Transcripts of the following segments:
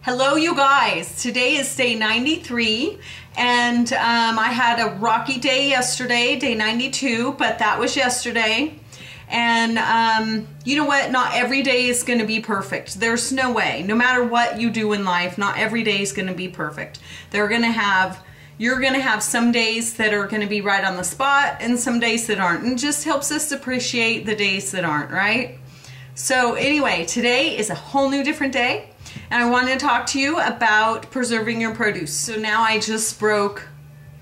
Hello you guys, today is day 93 and I had a rocky day yesterday, day 92, but that was yesterday. And you know what, not every day is going to be perfect. There's no way, no matter what you do in life, not every day is going to be perfect. You're going to have some days that are going to be right on the spot and some days that aren't, and it just helps us appreciate the days that aren't, right? So anyway, today is a whole new different day. And I want to talk to you about preserving your produce. So now I just broke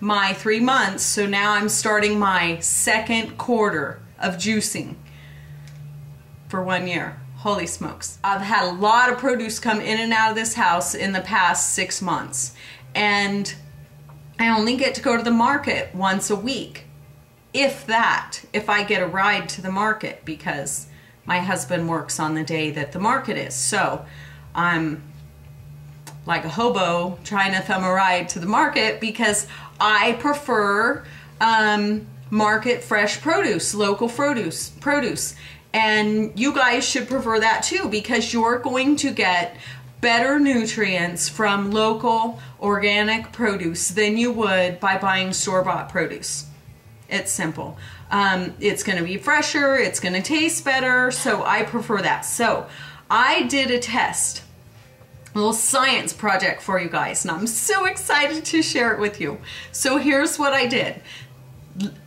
my 3 months, so now I'm starting my second quarter of juicing for 1 year. Holy smokes. I've had a lot of produce come in and out of this house in the past 6 months. And I only get to go to the market once a week. If that, if I get a ride to the market, because my husband works on the day that the market is. So I'm like a hobo trying to thumb a ride to the market because I prefer market fresh produce, local produce. And you guys should prefer that too, because you're going to get better nutrients from local organic produce than you would by buying store-bought produce. It's simple. It's going to be fresher, it's going to taste better, so I prefer that. So I did a test, a little science project for you guys, and I'm so excited to share it with you. So here's what I did.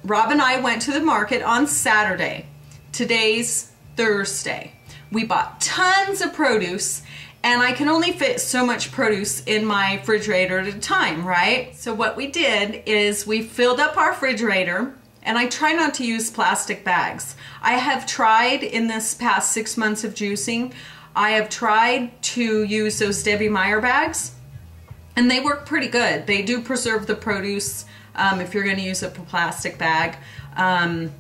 Rob and I went to the market on Saturday. Today's Thursday. We bought tons of produce, and I can only fit so much produce in my refrigerator at a time, right? So what we did is we filled up our refrigerator, and I try not to use plastic bags. I have tried in this past 6 months of juicing, I have tried to use those Debbie Meyer bags, and they work pretty good. They do preserve the produce if you're going to use a plastic bag, and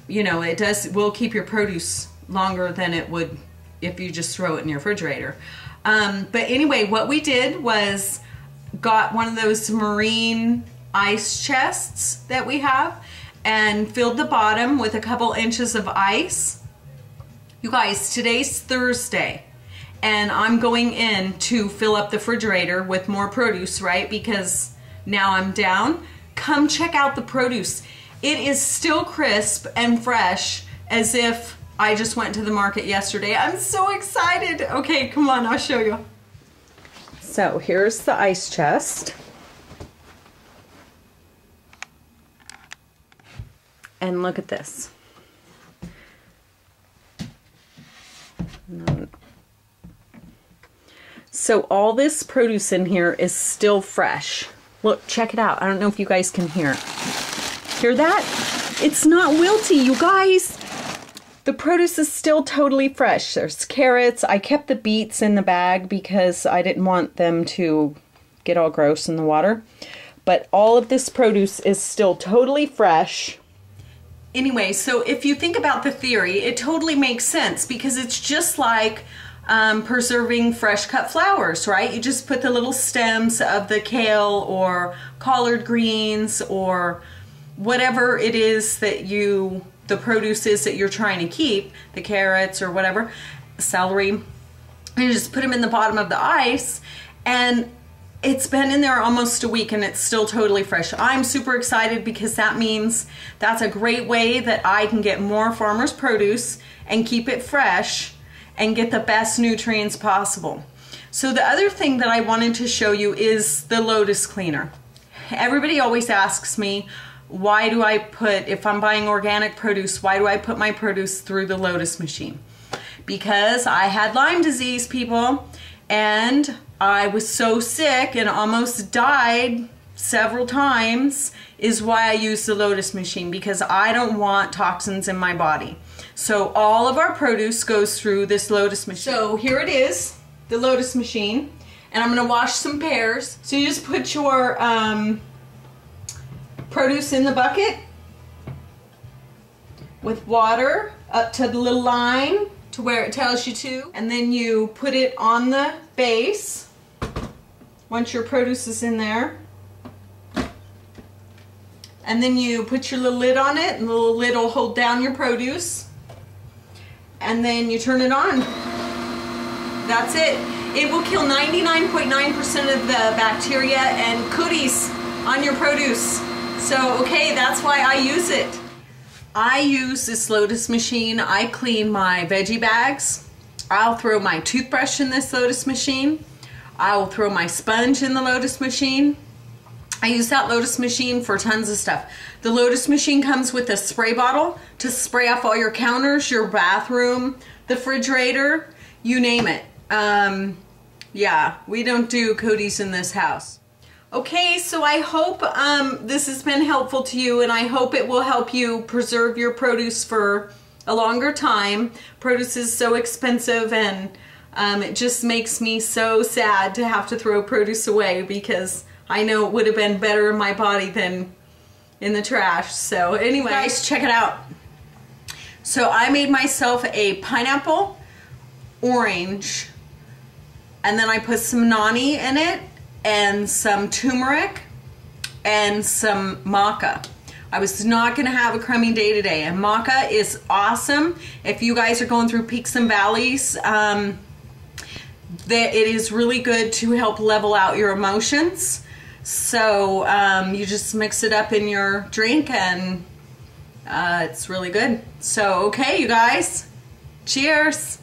you know, it will keep your produce longer than it would if you just throw it in your refrigerator. But anyway, what we did was got one of those marine ice chests that we have and filled the bottom with a couple inches of ice. You guys, today's Thursday, and I'm going in to fill up the refrigerator with more produce, right? Because now I'm down. Come check out the produce. It is still crisp and fresh as if I just went to the market yesterday. I'm so excited. Okay, come on, I'll show you. So here's the ice chest. And look at this. So all this produce in here is still fresh. Look, check it out. I don't know if you guys can hear it. Hear that? It's not wilty, you guys. The produce is still totally fresh. There's carrots. I kept the beets in the bag because I didn't want them to get all gross in the water. But all of this produce is still totally fresh. Anyway, so if you think about the theory, it totally makes sense because it's just like preserving fresh cut flowers, right? You just put the little stems of the kale or collard greens or whatever it is that the produce is that you're trying to keep, the carrots or whatever, celery, and you just put them in the bottom of the ice, and it's been in there almost a week and it's still totally fresh. I'm super excited because that means that's a great way that I can get more farmers' produce and keep it fresh and get the best nutrients possible. So the other thing that I wanted to show you is the Lotus cleaner. Everybody always asks me, why do I put, if I'm buying organic produce, why do I put my produce through the Lotus machine? Because I had Lyme disease, people, and I was so sick and almost died several times, is why I use the Lotus machine, because I don't want toxins in my body. So all of our produce goes through this Lotus machine. So here it is, the Lotus machine, and I'm going to wash some pears. So you just put your produce in the bucket with water up to the little line to where it tells you to, and then you put it on the base once your produce is in there, and then you put your little lid on it, and the little lid will hold down your produce, and then you turn it on. That's it. It will kill 99.9% of the bacteria and cooties on your produce. So, okay, that's why I use it. I use this Lotus machine. I clean my veggie bags. I'll throw my toothbrush in this Lotus machine. I will throw my sponge in the Lotus machine. I use that Lotus machine for tons of stuff. The Lotus machine comes with a spray bottle to spray off all your counters, your bathroom, the refrigerator, you name it. Yeah, we don't do cooties in this house. Okay, so I hope this has been helpful to you, and I hope it will help you preserve your produce for a longer time. Produce is so expensive, and it just makes me so sad to have to throw produce away, because I know it would have been better in my body than in the trash. So anyway, guys, check it out. So I made myself a pineapple, orange, and then I put some nani in it, and some turmeric, and some maca. I was not gonna have a crummy day today, and maca is awesome. If you guys are going through peaks and valleys, it is really good to help level out your emotions. So you just mix it up in your drink, and it's really good. So okay, you guys, cheers.